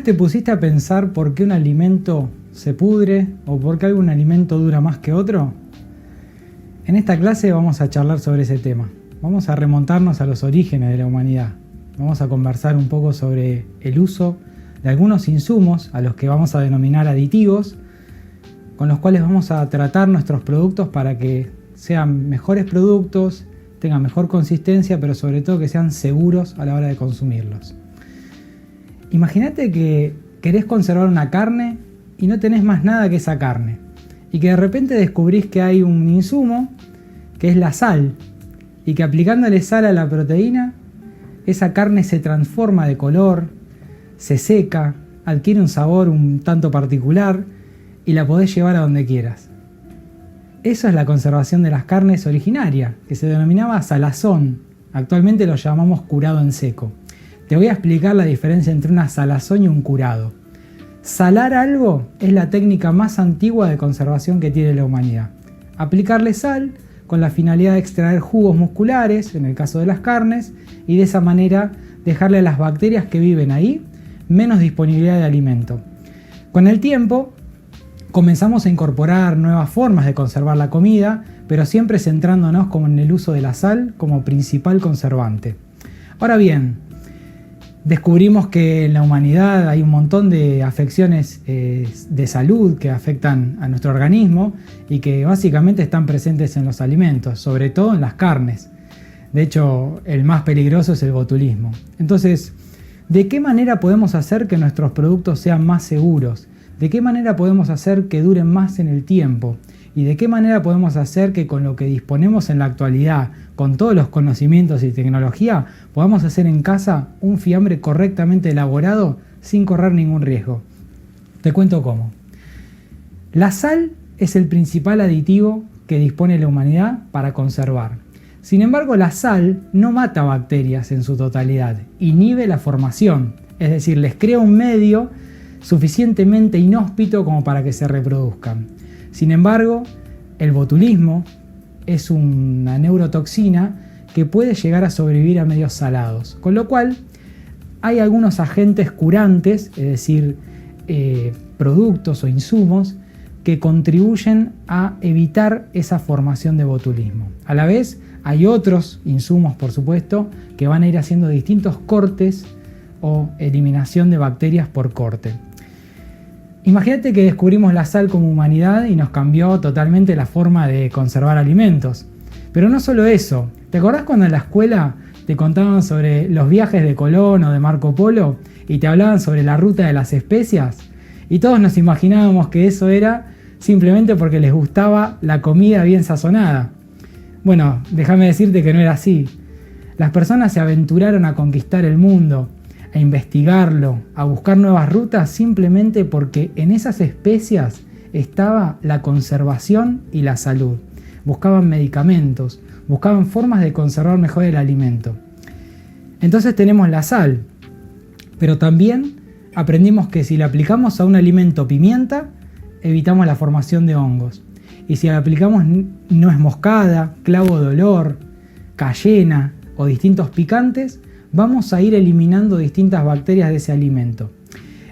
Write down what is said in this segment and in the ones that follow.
vez te pusiste a pensar por qué un alimento se pudre o por qué algún alimento dura más que otro? En esta clase vamos a charlar sobre ese tema. Vamos a remontarnos a los orígenes de la humanidad. Vamos a conversar un poco sobre el uso de algunos insumos a los que vamos a denominar aditivos, con los cuales vamos a tratar nuestros productos para que sean mejores productos, tengan mejor consistencia, pero sobre todo que sean seguros a la hora de consumirlos. Imagínate que querés conservar una carne y no tenés más nada que esa carne, y que de repente descubrís que hay un insumo que es la sal, y que aplicándole sal a la proteína, esa carne se transforma de color, se seca, adquiere un sabor un tanto particular y la podés llevar a donde quieras. Eso es la conservación de las carnes originaria, que se denominaba salazón. Actualmente lo llamamos curado en seco. Te voy a explicar la diferencia entre una salazón y un curado. Salar algo es la técnica más antigua de conservación que tiene la humanidad. Aplicarle sal con la finalidad de extraer jugos musculares, en el caso de las carnes, y de esa manera dejarle a las bacterias que viven ahí menos disponibilidad de alimento. Con el tiempo comenzamos a incorporar nuevas formas de conservar la comida, pero siempre centrándonos como en el uso de la sal como principal conservante. Ahora bien, descubrimos que en la humanidad hay un montón de afecciones de salud que afectan a nuestro organismo y que básicamente están presentes en los alimentos, sobre todo en las carnes. De hecho, el más peligroso es el botulismo. Entonces, ¿de qué manera podemos hacer que nuestros productos sean más seguros? ¿De qué manera podemos hacer que duren más en el tiempo? ¿Y de qué manera podemos hacer que con lo que disponemos en la actualidad, con todos los conocimientos y tecnología, podamos hacer en casa un fiambre correctamente elaborado sin correr ningún riesgo? Te cuento cómo. La sal es el principal aditivo que dispone la humanidad para conservar. Sin embargo, la sal no mata bacterias en su totalidad, inhibe la formación, es decir, les crea un medio suficientemente inhóspito como para que se reproduzcan. Sin embargo, el botulismo es una neurotoxina que puede llegar a sobrevivir a medios salados, con lo cual hay algunos agentes curantes, es decir, productos o insumos que contribuyen a evitar esa formación de botulismo. A la vez, hay otros insumos, por supuesto, que van a ir haciendo distintos cortes o eliminación de bacterias por corte. Imagínate que descubrimos la sal como humanidad y nos cambió totalmente la forma de conservar alimentos. Pero no solo eso. ¿Te acordás cuando en la escuela te contaban sobre los viajes de Colón o de Marco Polo y te hablaban sobre la ruta de las especias? Y todos nos imaginábamos que eso era simplemente porque les gustaba la comida bien sazonada. Bueno, déjame decirte que no era así. Las personas se aventuraron a conquistar el mundo, a investigarlo, a buscar nuevas rutas simplemente porque en esas especias estaba la conservación y la salud. Buscaban medicamentos, buscaban formas de conservar mejor el alimento. Entonces tenemos la sal, pero también aprendimos que si le aplicamos a un alimento pimienta, evitamos la formación de hongos. Y si le aplicamos nuez moscada, clavo de olor, cayena o distintos picantes, vamos a ir eliminando distintas bacterias de ese alimento.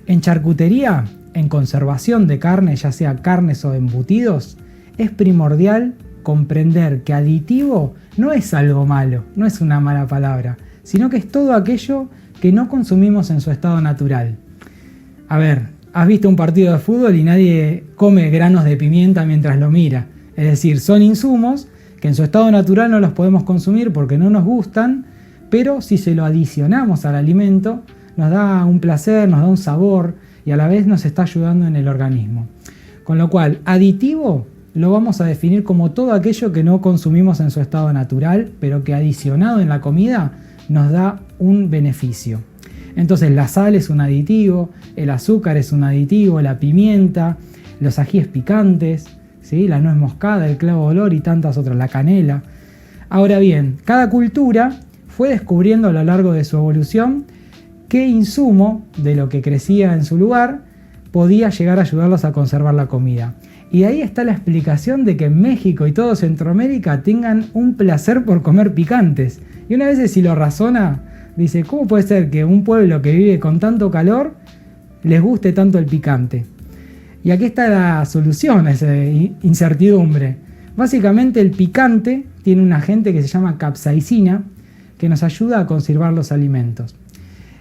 En charcutería, en conservación de carne, ya sea carnes o embutidos, es primordial comprender que aditivo no es algo malo, no es una mala palabra, sino que es todo aquello que no consumimos en su estado natural. A ver, has visto un partido de fútbol y nadie come granos de pimienta mientras lo mira. Es decir, son insumos que en su estado natural no los podemos consumir porque no nos gustan, pero si se lo adicionamos al alimento, nos da un placer, nos da un sabor y a la vez nos está ayudando en el organismo. Con lo cual, aditivo lo vamos a definir como todo aquello que no consumimos en su estado natural, pero que adicionado en la comida nos da un beneficio. Entonces la sal es un aditivo, el azúcar es un aditivo, la pimienta, los ajíes picantes, ¿sí? La nuez moscada, el clavo de olor y tantas otras, la canela. Ahora bien, cada cultura fue descubriendo a lo largo de su evolución qué insumo de lo que crecía en su lugar podía llegar a ayudarlos a conservar la comida. Y ahí está la explicación de que en México y todo Centroamérica tengan un placer por comer picantes. Y una vez si lo razona, dice, ¿cómo puede ser que un pueblo que vive con tanto calor les guste tanto el picante. Y aquí está la solución a esa incertidumbre. Básicamente el picante tiene un agente que se llama capsaicina que nos ayuda a conservar los alimentos.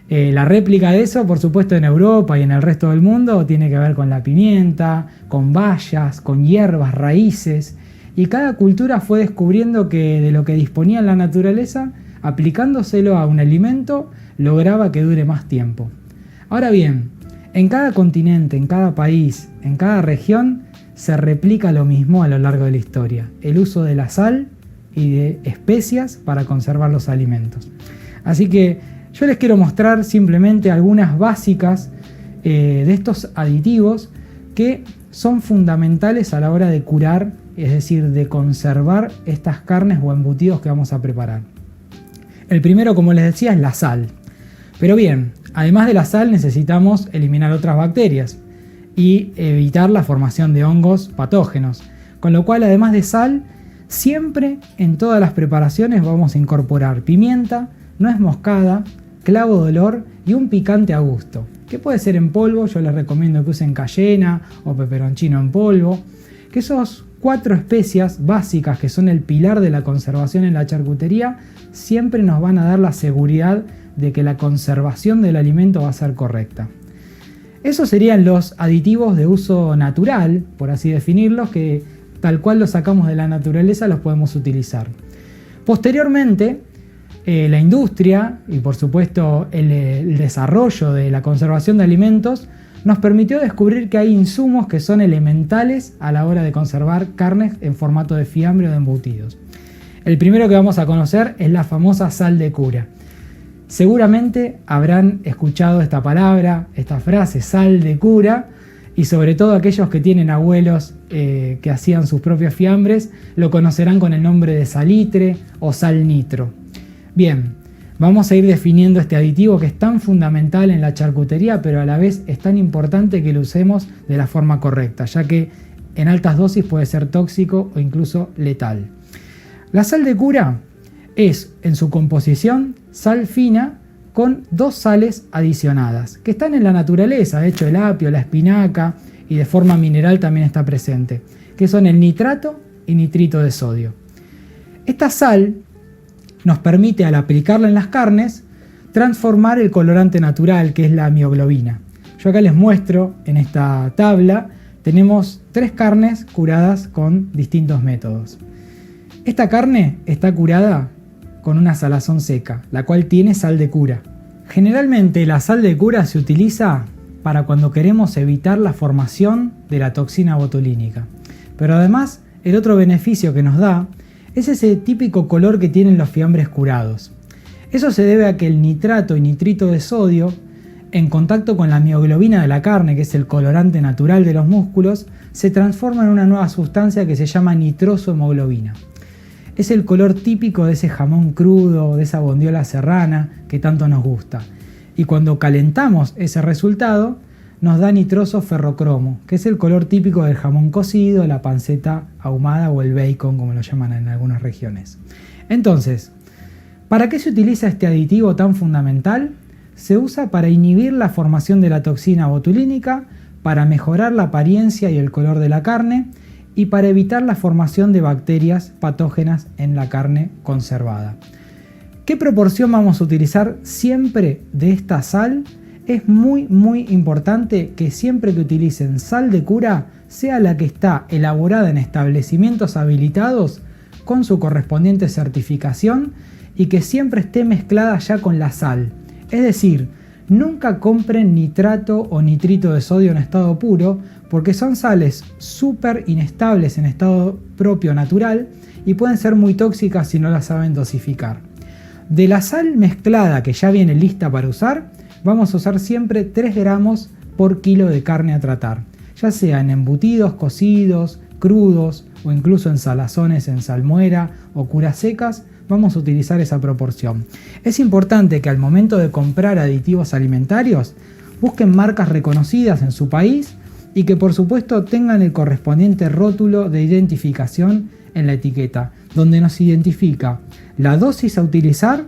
La réplica de eso, por supuesto, en Europa y en el resto del mundo tiene que ver con la pimienta, con bayas, con hierbas, raíces, y cada cultura fue descubriendo que de lo que disponía en la naturaleza, aplicándoselo a un alimento, lograba que dure más tiempo. Ahora bien, en cada continente, en cada país, en cada región, se replica lo mismo a lo largo de la historia, el uso de la sal y de especias para conservar los alimentos. Así que yo les quiero mostrar simplemente algunas básicas de estos aditivos que son fundamentales a la hora de curar, es decir, de conservar estas carnes o embutidos que vamos a preparar. El primero, como les decía, es la sal. Pero bien, además de la sal necesitamos eliminar otras bacterias y evitar la formación de hongos patógenos. Con lo cual, además de sal, siempre en todas las preparaciones vamos a incorporar pimienta, nuez moscada, clavo de olor y un picante a gusto, que puede ser en polvo. Yo les recomiendo que usen cayena o peperoncino en polvo, que esos 4 especias básicas que son el pilar de la conservación en la charcutería siempre nos van a dar la seguridad de que la conservación del alimento va a ser correcta. Esos serían los aditivos de uso natural, por así definirlos, que tal cual los sacamos de la naturaleza los podemos utilizar. Posteriormente, la industria y por supuesto el desarrollo de la conservación de alimentos nos permitió descubrir que hay insumos que son elementales a la hora de conservar carnes en formato de fiambre o de embutidos. El primero que vamos a conocer es la famosa sal de cura. Seguramente habrán escuchado esta palabra, esta frase, sal de cura, y sobre todo aquellos que tienen abuelos que hacían sus propios fiambres lo conocerán con el nombre de salitre o sal nitro. Bien, vamos a ir definiendo este aditivo que es tan fundamental en la charcutería, pero a la vez es tan importante que lo usemos de la forma correcta, ya que en altas dosis puede ser tóxico o incluso letal. La sal de cura es, en su composición, sal fina con 2 sales adicionadas, que están en la naturaleza. De hecho, el apio, la espinaca y de forma mineral también está presente, que son el nitrato y nitrito de sodio. Esta sal nos permite, al aplicarla en las carnes, transformar el colorante natural, que es la mioglobina. Yo acá les muestro en esta tabla, tenemos 3 carnes curadas con distintos métodos. Esta carne está curada con una salazón seca, la cual tiene sal de cura. Generalmente la sal de cura se utiliza para cuando queremos evitar la formación de la toxina botulínica. Pero además, el otro beneficio que nos da es ese típico color que tienen los fiambres curados. Eso se debe a que el nitrato y nitrito de sodio, en contacto con la mioglobina de la carne, que es el colorante natural de los músculos, se transforma en una nueva sustancia que se llama nitrosohemoglobina. Es el color típico de ese jamón crudo, de esa bondiola serrana que tanto nos gusta. Y cuando calentamos ese resultado, nos da nitroso ferrocromo, que es el color típico del jamón cocido, la panceta ahumada o el bacon, como lo llaman en algunas regiones. Entonces, ¿para qué se utiliza este aditivo tan fundamental? Se usa para inhibir la formación de la toxina botulínica, para mejorar la apariencia y el color de la carne y para evitar la formación de bacterias patógenas en la carne conservada. ¿Qué proporción vamos a utilizar siempre de esta sal? Es muy importante que siempre que utilicen sal de cura sea la que está elaborada en establecimientos habilitados con su correspondiente certificación y que siempre esté mezclada ya con la sal. Es decir, nunca compren nitrato o nitrito de sodio en estado puro porque son sales súper inestables en estado propio natural y pueden ser muy tóxicas si no las saben dosificar. De la sal mezclada que ya viene lista para usar, vamos a usar siempre 3 gramos por kilo de carne a tratar, ya sea en embutidos, cocidos, crudos o incluso en salazones en salmuera o curas secas. Vamos a utilizar esa proporción. Es importante que al momento de comprar aditivos alimentarios busquen marcas reconocidas en su país y que por supuesto tengan el correspondiente rótulo de identificación en la etiqueta, donde nos identifica la dosis a utilizar,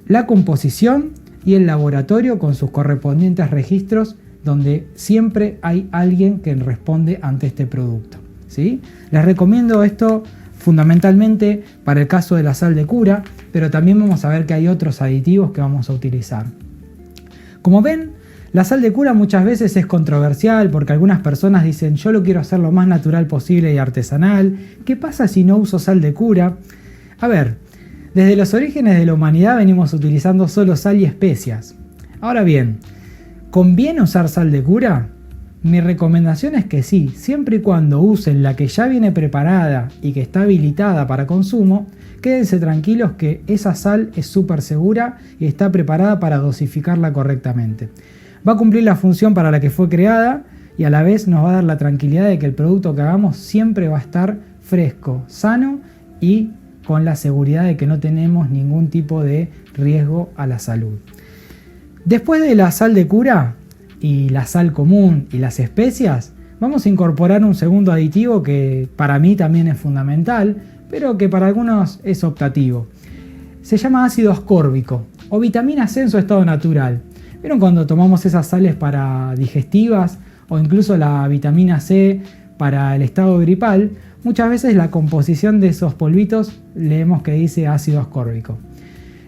la composición y el laboratorio con sus correspondientes registros donde siempre hay alguien que responde ante este producto, ¿sí? Les recomiendo esto fundamentalmente para el caso de la sal de cura, pero también vamos a ver que hay otros aditivos que vamos a utilizar. Como ven, la sal de cura muchas veces es controversial porque algunas personas dicen yo lo quiero hacer lo más natural posible y artesanal. ¿Qué pasa si no uso sal de cura? A ver, desde los orígenes de la humanidad venimos utilizando solo sal y especias. Ahora bien, ¿conviene usar sal de cura? Mi recomendación es que sí, siempre y cuando usen la que ya viene preparada y que está habilitada para consumo, quédense tranquilos que esa sal es súper segura y está preparada para dosificarla correctamente. Va a cumplir la función para la que fue creada y a la vez nos va a dar la tranquilidad de que el producto que hagamos siempre va a estar fresco, sano y con la seguridad de que no tenemos ningún tipo de riesgo a la salud. Después de la sal de cura y la sal común y las especias, vamos a incorporar un segundo aditivo que para mí también es fundamental, pero que para algunos es optativo. Se llama ácido ascórbico o vitamina C en su estado natural. ¿Vieron cuando tomamos esas sales para digestivas o incluso la vitamina C para el estado gripal? Muchas veces la composición de esos polvitos leemos que dice ácido ascórbico.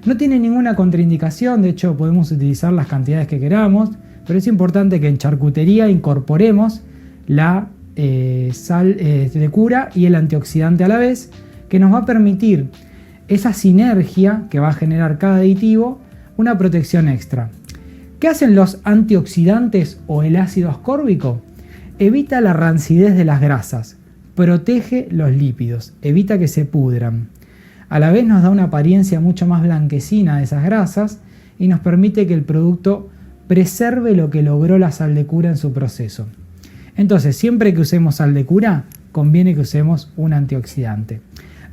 No tiene ninguna contraindicación, de hecho podemos utilizar las cantidades que queramos, pero es importante que en charcutería incorporemos la sal de cura y el antioxidante a la vez, que nos va a permitir esa sinergia que va a generar cada aditivo, una protección extra. ¿Qué hacen los antioxidantes o el ácido ascórbico? Evita la rancidez de las grasas, protege los lípidos, evita que se pudran. A la vez nos da una apariencia mucho más blanquecina de esas grasas y nos permite que el producto preserve lo que logró la sal de cura en su proceso. Entonces, siempre que usemos sal de cura, conviene que usemos un antioxidante.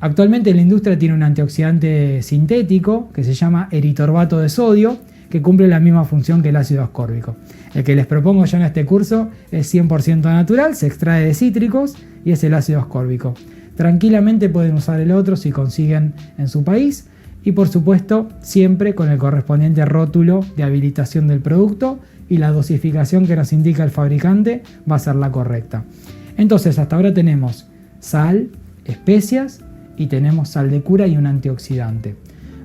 Actualmente la industria tiene un antioxidante sintético que se llama eritorbato de sodio, que cumple la misma función que el ácido ascórbico. El que les propongo yo en este curso es 100% natural, se extrae de cítricos y es el ácido ascórbico. Tranquilamente pueden usar el otro si consiguen en su país y por supuesto siempre con el correspondiente rótulo de habilitación del producto y la dosificación que nos indica el fabricante va a ser la correcta. Entonces hasta ahora tenemos sal, especias y tenemos sal de cura y un antioxidante.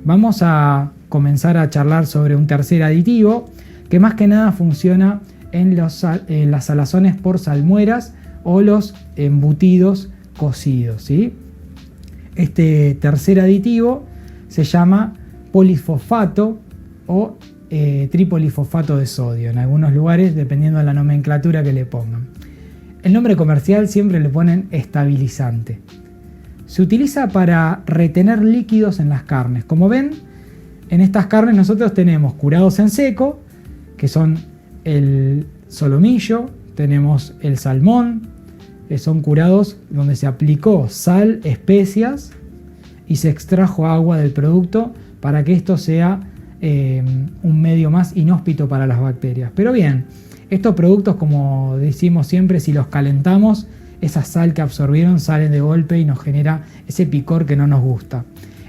Vamos a comenzar a charlar sobre un tercer aditivo que más que nada funciona en las salazones por salmueras o los embutidos cocidos, ¿sí? Este tercer aditivo se llama polifosfato o tripolifosfato de sodio, en algunos lugares dependiendo de la nomenclatura que le pongan. El nombre comercial siempre le ponen estabilizante. Se utiliza para retener líquidos en las carnes. Como ven, en estas carnes nosotros tenemos curados en seco, que son el solomillo, tenemos el salmón, que son curados donde se aplicó sal, especias y se extrajo agua del producto para que esto sea un medio más inhóspito para las bacterias. Pero bien, estos productos, como decimos siempre, si los calentamos, esa sal que absorbieron sale de golpe y nos genera ese picor que no nos gusta.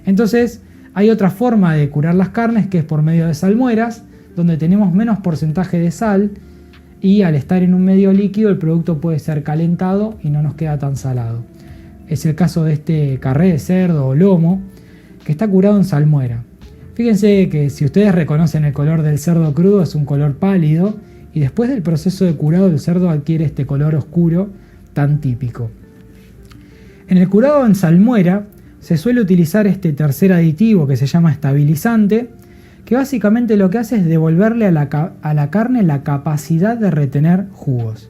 Entonces hay otra forma de curar las carnes que es por medio de salmueras, donde tenemos menos porcentaje de sal y al estar en un medio líquido el producto puede ser calentado y no nos queda tan salado. Es el caso de este carré de cerdo o lomo que está curado en salmuera. Fíjense que si ustedes reconocen el color del cerdo crudo es un color pálido y después del proceso de curado el cerdo adquiere este color oscuro tan típico. En el curado en salmuera se suele utilizar este tercer aditivo que se llama estabilizante, que básicamente lo que hace es devolverle a la carne la capacidad de retener jugos.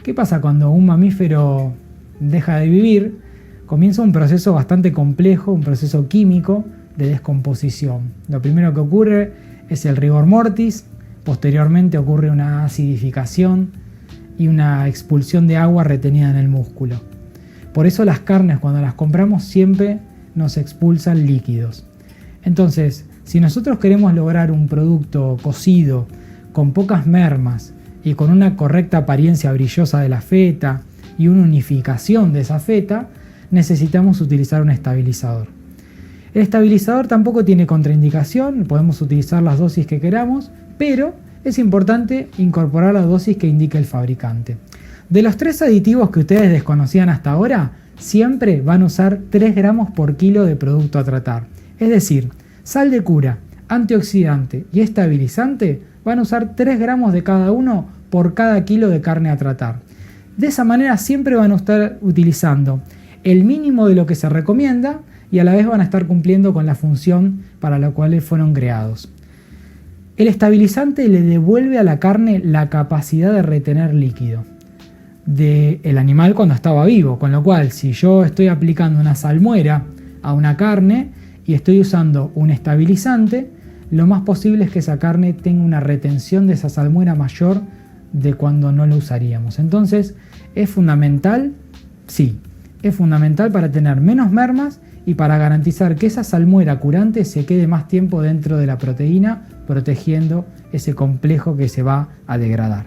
¿Qué pasa cuando un mamífero deja de vivir? Comienza un proceso bastante complejo, un proceso químico de descomposición. Lo primero que ocurre es el rigor mortis, posteriormente ocurre una acidificación y una expulsión de agua retenida en el músculo. Por eso las carnes cuando las compramos siempre nos expulsan líquidos. Entonces, si nosotros queremos lograr un producto cocido con pocas mermas y con una correcta apariencia brillosa de la feta y una unificación de esa feta, necesitamos utilizar un estabilizador. El estabilizador tampoco tiene contraindicación, podemos utilizar las dosis que queramos, pero es importante incorporar la dosis que indique el fabricante. De los 3 aditivos que ustedes desconocían hasta ahora, siempre van a usar 3 gramos por kilo de producto a tratar. Es decir, sal de cura, antioxidante y estabilizante van a usar 3 gramos de cada uno por cada kilo de carne a tratar. De esa manera siempre van a estar utilizando el mínimo de lo que se recomienda y a la vez van a estar cumpliendo con la función para la cual fueron creados. El estabilizante le devuelve a la carne la capacidad de retener líquido del animal cuando estaba vivo, con lo cual si yo estoy aplicando una salmuera a una carne y estoy usando un estabilizante, lo más posible es que esa carne tenga una retención de esa salmuera mayor de cuando no lo usaríamos. Entonces, ¿es fundamental? Sí, es fundamental para tener menos mermas y para garantizar que esa salmuera curante se quede más tiempo dentro de la proteína, protegiendo ese complejo que se va a degradar.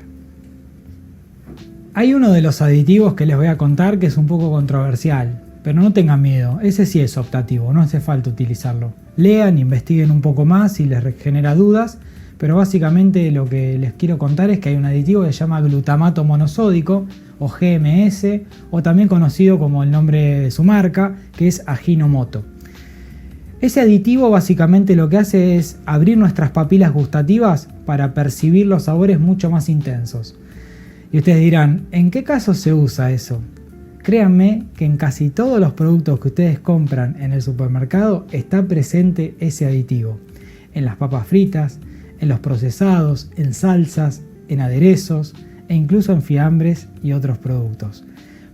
Hay uno de los aditivos que les voy a contar que es un poco controversial, pero no tengan miedo, ese sí es optativo, no hace falta utilizarlo. Lean, investiguen un poco más si les genera dudas, pero básicamente lo que les quiero contar es que hay un aditivo que se llama glutamato monosódico o GMS, o también conocido como el nombre de su marca, que es Ajinomoto. Ese aditivo básicamente lo que hace es abrir nuestras papilas gustativas para percibir los sabores mucho más intensos. Y ustedes dirán, ¿en qué caso se usa eso? Créanme que en casi todos los productos que ustedes compran en el supermercado está presente ese aditivo. En las papas fritas, en los procesados, en salsas, en aderezos e incluso en fiambres y otros productos.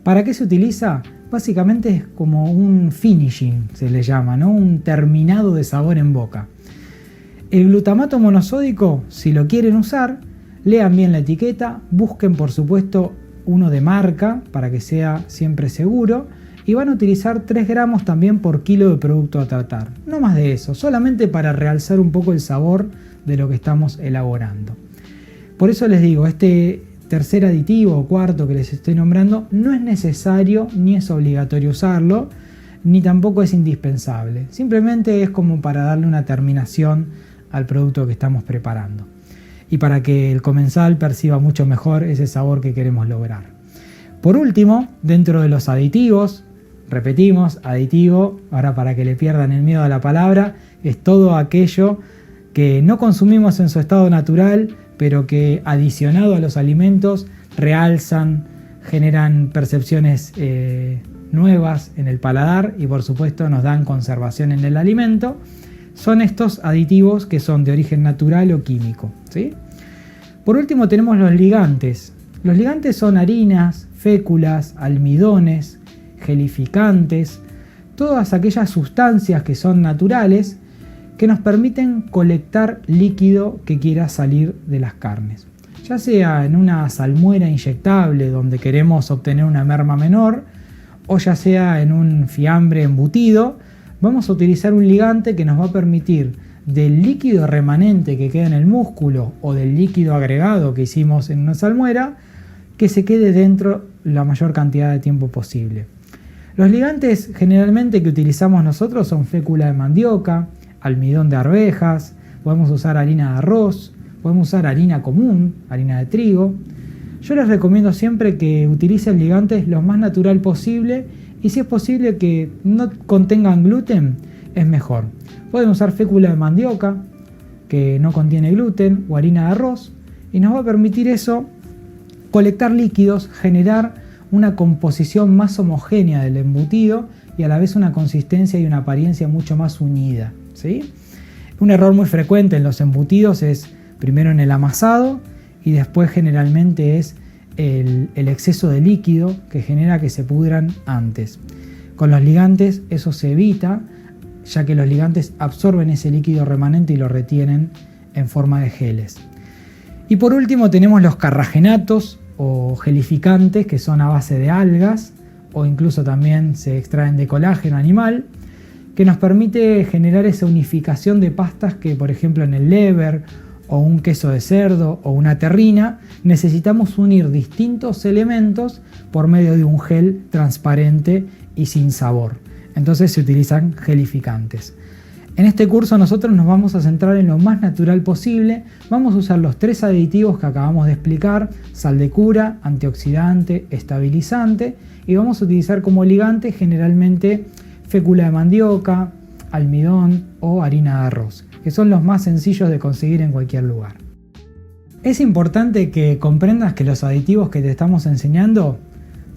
¿Para qué se utiliza? Básicamente es como un finishing, se le llama, ¿no? Un terminado de sabor en boca. El glutamato monosódico, si lo quieren usar, lean bien la etiqueta, busquen por supuesto uno de marca para que sea siempre seguro y van a utilizar 3 gramos también por kilo de producto a tratar. No más de eso, solamente para realzar un poco el sabor de lo que estamos elaborando. Por eso les digo, este tercer aditivo o cuarto que les estoy nombrando no es necesario ni es obligatorio usarlo, ni tampoco es indispensable. Simplemente es como para darle una terminación al producto que estamos preparando y para que el comensal perciba mucho mejor ese sabor que queremos lograr. Por último, dentro de los aditivos, repetimos, aditivo, ahora para que le pierdan el miedo a la palabra, es todo aquello que no consumimos en su estado natural, pero que adicionado a los alimentos realzan, generan percepciones nuevas en el paladar y por supuesto nos dan conservación en el alimento. Son estos aditivos que son de origen natural o químico, ¿sí? Por último tenemos los ligantes. Los ligantes son harinas, féculas, almidones, gelificantes, todas aquellas sustancias que son naturales que nos permiten colectar líquido que quiera salir de las carnes. Ya sea en una salmuera inyectable donde queremos obtener una merma menor, o ya sea en un fiambre embutido, vamos a utilizar un ligante que nos va a permitir del líquido remanente que queda en el músculo o del líquido agregado que hicimos en una salmuera, que se quede dentro la mayor cantidad de tiempo posible. Los ligantes generalmente que utilizamos nosotros son fécula de mandioca, almidón de arvejas, podemos usar harina de arroz, podemos usar harina común, harina de trigo. Yo les recomiendo siempre que utilicen ligantes lo más natural posible y si es posible que no contengan gluten, es mejor. Pueden usar fécula de mandioca, que no contiene gluten, o harina de arroz, y nos va a permitir eso colectar líquidos, generar una composición más homogénea del embutido y a la vez una consistencia y una apariencia mucho más unida, ¿sí? Un error muy frecuente en los embutidos es primero en el amasado y después generalmente es el exceso de líquido que genera que se pudran antes. Con los ligantes eso se evita, ya que los ligantes absorben ese líquido remanente y lo retienen en forma de geles. Y por último tenemos los carragenatos o gelificantes, que son a base de algas o incluso también se extraen de colágeno animal, que nos permite generar esa unificación de pastas que, por ejemplo, en el lever o un queso de cerdo o una terrina necesitamos unir distintos elementos por medio de un gel transparente y sin sabor. Entonces se utilizan gelificantes. En este curso nosotros nos vamos a centrar en lo más natural posible. Vamos a usar los 3 aditivos que acabamos de explicar: sal de cura, antioxidante, estabilizante, y vamos a utilizar como ligante generalmente fécula de mandioca, almidón o harina de arroz, que son los más sencillos de conseguir en cualquier lugar. Es importante que comprendas que los aditivos que te estamos enseñando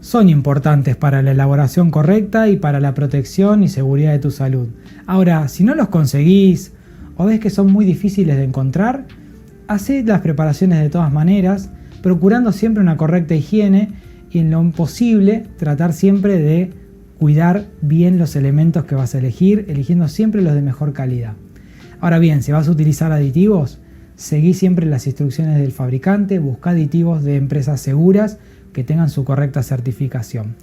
son importantes para la elaboración correcta y para la protección y seguridad de tu salud. Ahora, si no los conseguís o ves que son muy difíciles de encontrar, haced las preparaciones de todas maneras, procurando siempre una correcta higiene y en lo posible tratar siempre de cuidar bien los elementos que vas a elegir, eligiendo siempre los de mejor calidad. Ahora bien, si vas a utilizar aditivos, seguí siempre las instrucciones del fabricante, busca aditivos de empresas seguras que tengan su correcta certificación.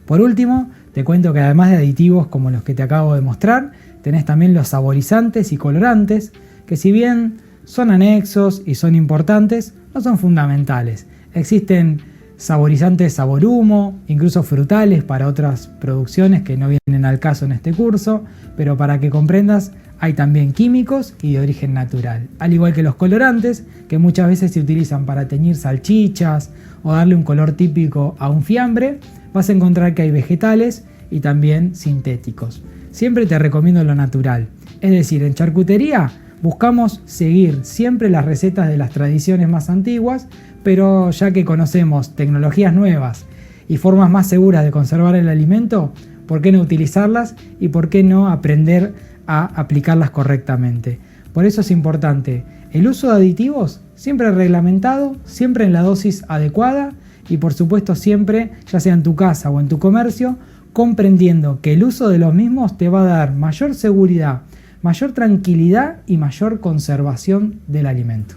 Por último, te cuento que además de aditivos como los que te acabo de mostrar, tenés también los saborizantes y colorantes, que si bien son anexos y son importantes, no son fundamentales. Existen saborizantes sabor humo, incluso frutales para otras producciones que no vienen al caso en este curso, pero para que comprendas, hay también químicos y de origen natural, al igual que los colorantes, que muchas veces se utilizan para teñir salchichas o darle un color típico a un fiambre. Vas a encontrar que hay vegetales y también sintéticos. Siempre te recomiendo lo natural, es decir, en charcutería buscamos seguir siempre las recetas de las tradiciones más antiguas, pero ya que conocemos tecnologías nuevas y formas más seguras de conservar el alimento, ¿por qué no utilizarlas y por qué no aprender a aplicarlas correctamente? Por eso es importante el uso de aditivos siempre reglamentado, siempre en la dosis adecuada y por supuesto siempre, ya sea en tu casa o en tu comercio, comprendiendo que el uso de los mismos te va a dar mayor seguridad, mayor tranquilidad y mayor conservación del alimento.